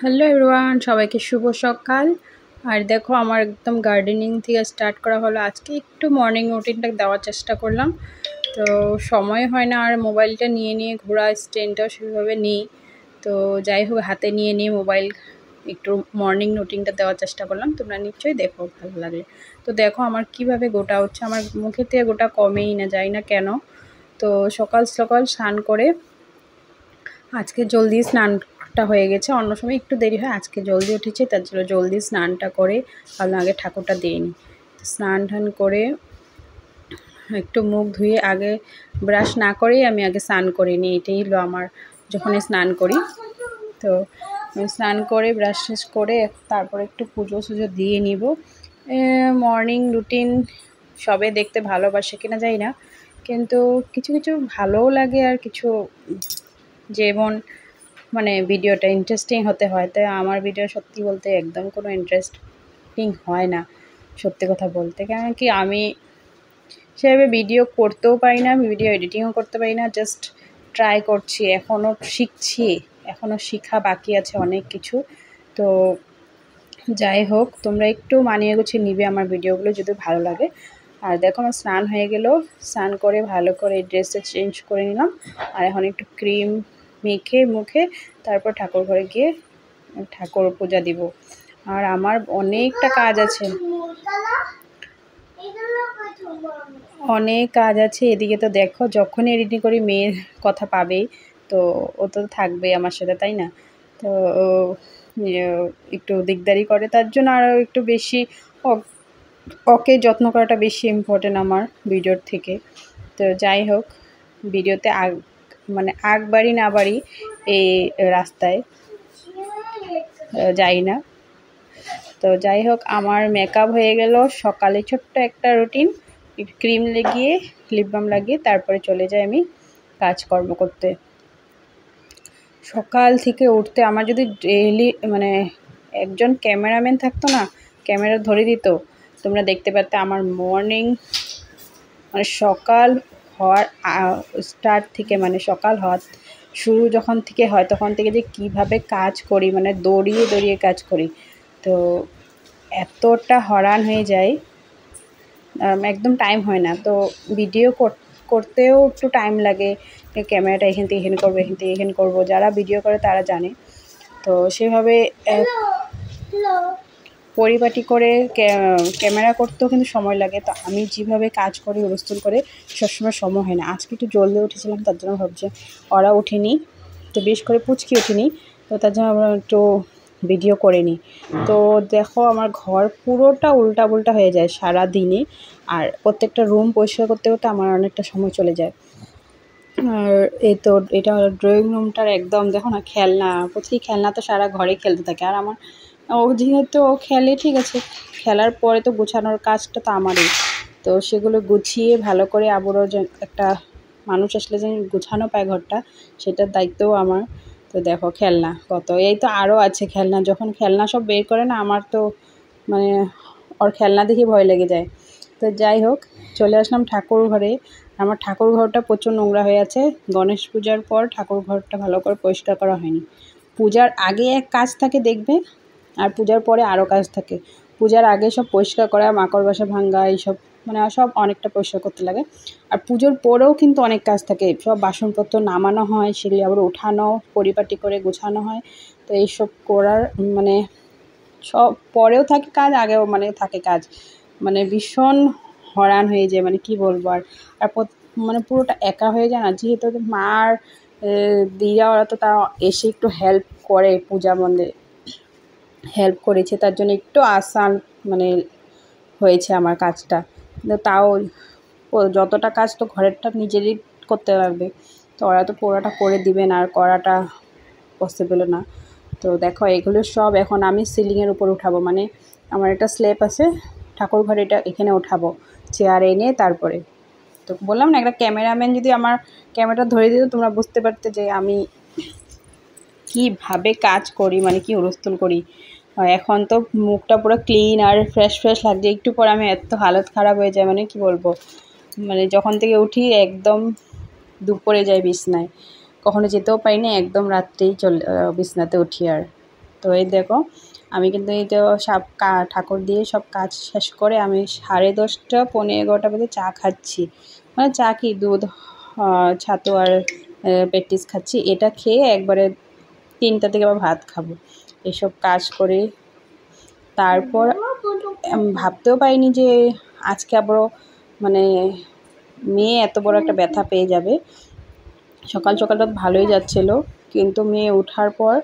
Hello everyone, সবাইকে শুভ সকাল। আর দেখো আমার একদম গার্ডেনিং থেকে স্টার্ট করা হলো। আজকে একটু মর্নিং রুটিনটা দেওয়ার চেষ্টা করলাম, তো সময় হয় না আর মোবাইলটা নিয়ে ঘোরা স্ট্যান্ডটাও সেভাবে নেই। তো যাই হোক, হাতে নিয়ে মোবাইল একটু মর্নিং রুটিনটা দেওয়ার চেষ্টা করলাম। তোমরা নিশ্চয়ই দেখো, ভালো লাগলে। তো দেখো আমার কিভাবে গোটা হচ্ছে, আমার মুখে থেকে গোটা কমেই না, যাই না কেন। তো সকাল সকাল স্নান করে, আজকে জলদি স্নানটা হয়ে গেছে, অন্য সময় একটু দেরি হয়, আজকে জলদি উঠেছে, তার জন্য জলদি স্নানটা করে ভাবলাম আগে ঠাকুরটা দিয়ে নিই। স্নান টান করে একটু মুখ ধুয়ে, আগে ব্রাশ না করেই আমি আগে স্নান করে নিই। এটাই হলো আমার, যখনই স্নান করি। তো স্নান করে ব্রাশ শেষ করে তারপরে একটু পুজো সুজো দিয়ে নিব। মর্নিং রুটিন সবে দেখতে ভালোবাসে কিনা যাই না, কিন্তু কিছু কিছু ভালোও লাগে আর কিছু যেমন মানে ভিডিওটা ইন্টারেস্টিং হতে হয়। তাই আমার ভিডিও সত্যি বলতে একদম কোনো ইন্টারেস্টিং হয় না, সত্যি কথা বলতে। কেন কি আমি সেভাবে ভিডিও করতেও পারি না, ভিডিও এডিটিংও করতে পারি না, জাস্ট ট্রাই করছি, এখনও শিখছি, এখনও শেখা বাকি আছে অনেক কিছু। তো যাই হোক, তোমরা একটু মানিয়ে গুছিয়ে নিবে আমার ভিডিওগুলো যদি ভালো লাগে। আর দেখো আমার স্নান হয়ে গেল, স্নান করে ভালো করে ড্রেসটা চেঞ্জ করে নিলাম। আর এখন একটু ক্রিম মেখে মুখে তারপর ঠাকুর ঘরে গিয়ে ঠাকুর পূজা দিব। আর আমার অনেকটা কাজ আছে, অনেক কাজ আছে এদিকে। তো দেখো যখনই এডিটিং করি মেয়ের কথা পাবেই, তো ও তো থাকবে আমার সাথে, তাই না? তো একটু দিকদারি করে, তার জন্য আরও একটু বেশি ওকে যত্ন করাটা বেশি ইম্পর্টেন্ট আমার ভিডিওর থেকে। তো যাই হোক, ভিডিওতে মানে আগ বাড়ি না বাড়ি এই রাস্তায় যাই না। তো যাই হোক, আমার মেকআপ হয়ে গেল। সকালে ছোট্ট একটা রুটিন, ক্রিম লাগিয়ে লিপ বাম লাগিয়ে তারপরে চলে যাই আমি কাজকর্ম করতে। সকাল থেকে উঠতে আমার যদি ডেইলি মানে একজন ক্যামেরাম্যান থাকতো না, ক্যামেরা ধরে দিত, তোমরা দেখতে পারতে আমার মর্নিং মানে সকাল হওয়ার স্টার্ট থেকে, মানে সকাল হওয়ার শুরু যখন থেকে হয় তখন থেকে যে কিভাবে কাজ করি, মানে দৌড়িয়ে কাজ করি। তো এতটা হয়রান হয়ে যায়, একদম টাইম হয় না। তো ভিডিও করতেও একটু টাইম লাগে, ক্যামেরাটা এখান থেকে এখানে করবো, এখান থেকে এখানে করবো, যারা ভিডিও করে তারা জানে। তো সেভাবে পরিপাটি করে ক্যামেরা করতেও কিন্তু সময় লাগে। তো আমি যেভাবে কাজ করি হুলস্থুল করে সবসময় সময় হয় না। আজকে একটু জলদি উঠেছিলাম, তার জন্য ভাবছি ওরা উঠেনি, তো বেশ করে পুচকি উঠেনি, তো তার জন্য আমরা একটু ভিডিও করে নিই। তো দেখো আমার ঘর পুরোটা উল্টা হয়ে যায় সারা দিনে, আর প্রত্যেকটা রুম পরিষ্কার করতে করতে আমার অনেকটা সময় চলে যায়। আর এই তো এটা ড্রয়িং রুমটার একদম দেখো না, খেলনা প্রতিটি খেলনা তো সারা ঘরে খেলতে থাকে। আর আমার ও যেহেতু ও খেলে, ঠিক আছে, খেলার পরে তো গোছানোর কাজটা তো আমারই। তো সেগুলো গুছিয়ে ভালো করে আবারও যে একটা মানুষ আসলে যেন গোছানো পায় ঘরটা, সেটার দায়িত্বও আমার। তো দেখো খেলনা কত, এই তো আরও আছে খেলনা। যখন খেলনা সব বের করে না, আমার তো মানে ওর খেলনা দেখে ভয় লেগে যায়। তো যাই হোক, চলে আসলাম ঠাকুর ঘরে। আমার ঠাকুর ঘরটা প্রচুর নোংরা হয়ে আছে। গণেশ পূজার পর ঠাকুর ঘরটা ভালো করে পরিষ্কার করা হয়নি। পূজার আগে এক কাজ থাকে দেখবে, আর পূজার পরে আরও কাজ থাকে। পূজার আগে সব পরিষ্কার করা, মাকড় বাসা ভাঙা, এইসব মানে সব অনেকটা পরিষ্কার করতে লাগে। আর পুজোর পরেও কিন্তু অনেক কাজ থাকে, সব বাসনপত্র নামানো হয়, সেগুলি আবার উঠানো, পরিপাটি করে গোছানো হয়। তো এইসব করার মানে সব পরেও থাকে কাজ, আগেও মানে থাকে কাজ, মানে ভীষণ হয়রান হয়ে যায়, মানে কি বলবো। আর মানে পুরোটা একা হয়ে যায় না, যেহেতু মার দিদা ওরা তো তারা এসে একটু হেল্প করে, পূজা মন্দিরে হেল্প করেছে, তার জন্য একটু আসান মানে হয়েছে আমার কাজটা। কিন্তু তাও যতটা কাজ তো ঘরেরটা নিজেরই করতে লাগবে, তো ওরা তো পুরোটা করে দিবে না, আর করাটা পসিবল না। তো দেখো এগুলো সব এখন আমি সিলিংয়ের উপর উঠাবো, মানে আমার একটা স্ল্যাব আছে ঠাকুর ঘরে, এটা এখানে উঠাবো চেয়ার এনে তারপরে। তো বললাম না, একটা ক্যামেরাম্যান যদি আমার ক্যামেরাটা ধরে দিত, তোমরা বুঝতে পারতে যে আমি কীভাবে কাজ করি, মানে কি হুলস্থুল করি। এখন তো মুখটা পুরো ক্লিন আর ফ্রেশ লাগছে, একটু পর আমি এত হালত খারাপ হয়ে যায়, মানে কি বলবো। মানে যখন থেকে উঠি একদম দুপুরে যাই বিছনায়, কখনো যেতেও পারি না, একদম রাত্রেই বিছনাতে উঠি। আর তো এই দেখো আমি কিন্তু এই তো সব ঠাকুর দিয়ে সব কাজ শেষ করে আমি 10:30 পৌনে 11টা বাজে চা খাচ্ছি, মানে চা কি দুধ ছাতু আর পেটিস খাচ্ছি। এটা খেয়ে একবারে 3টা থেকে আবার ভাত খাবো। এসব কাজ করে তারপর ভাবতেও পারিনি যে আজকে আবারও মানে মেয়ে এত বড় একটা ব্যথা পেয়ে যাবে। সকাল সকালটা ভালোই যাচ্ছিলো, কিন্তু মেয়ে ওঠার পর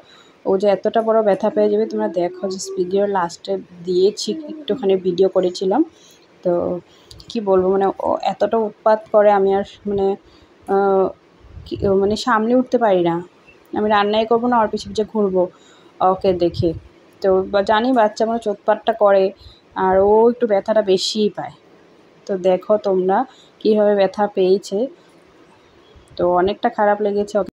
ও যে এতটা বড় ব্যথা পেয়ে যাবে তোমরা দেখো। যে ভিডিওর লাস্টে দিয়েছি, একটুখানি ভিডিও করেছিলাম। তো কি বলবো, মানে ও এতটা উৎপাত করে আমি আর মানে সামলে উঠতে পারি না। আমি রান্নাই করবো না, ওর পিছে পিছে ঘুরবো ওকে দেখে। তো জানি বাচ্চা মানে চোটপাটটা করে, আর ও একটু ব্যথাটা বেশিই পায়। তো দেখো তোমরা কীভাবে ব্যথা পেয়েছে, তো অনেকটা খারাপ লেগেছে ওকে।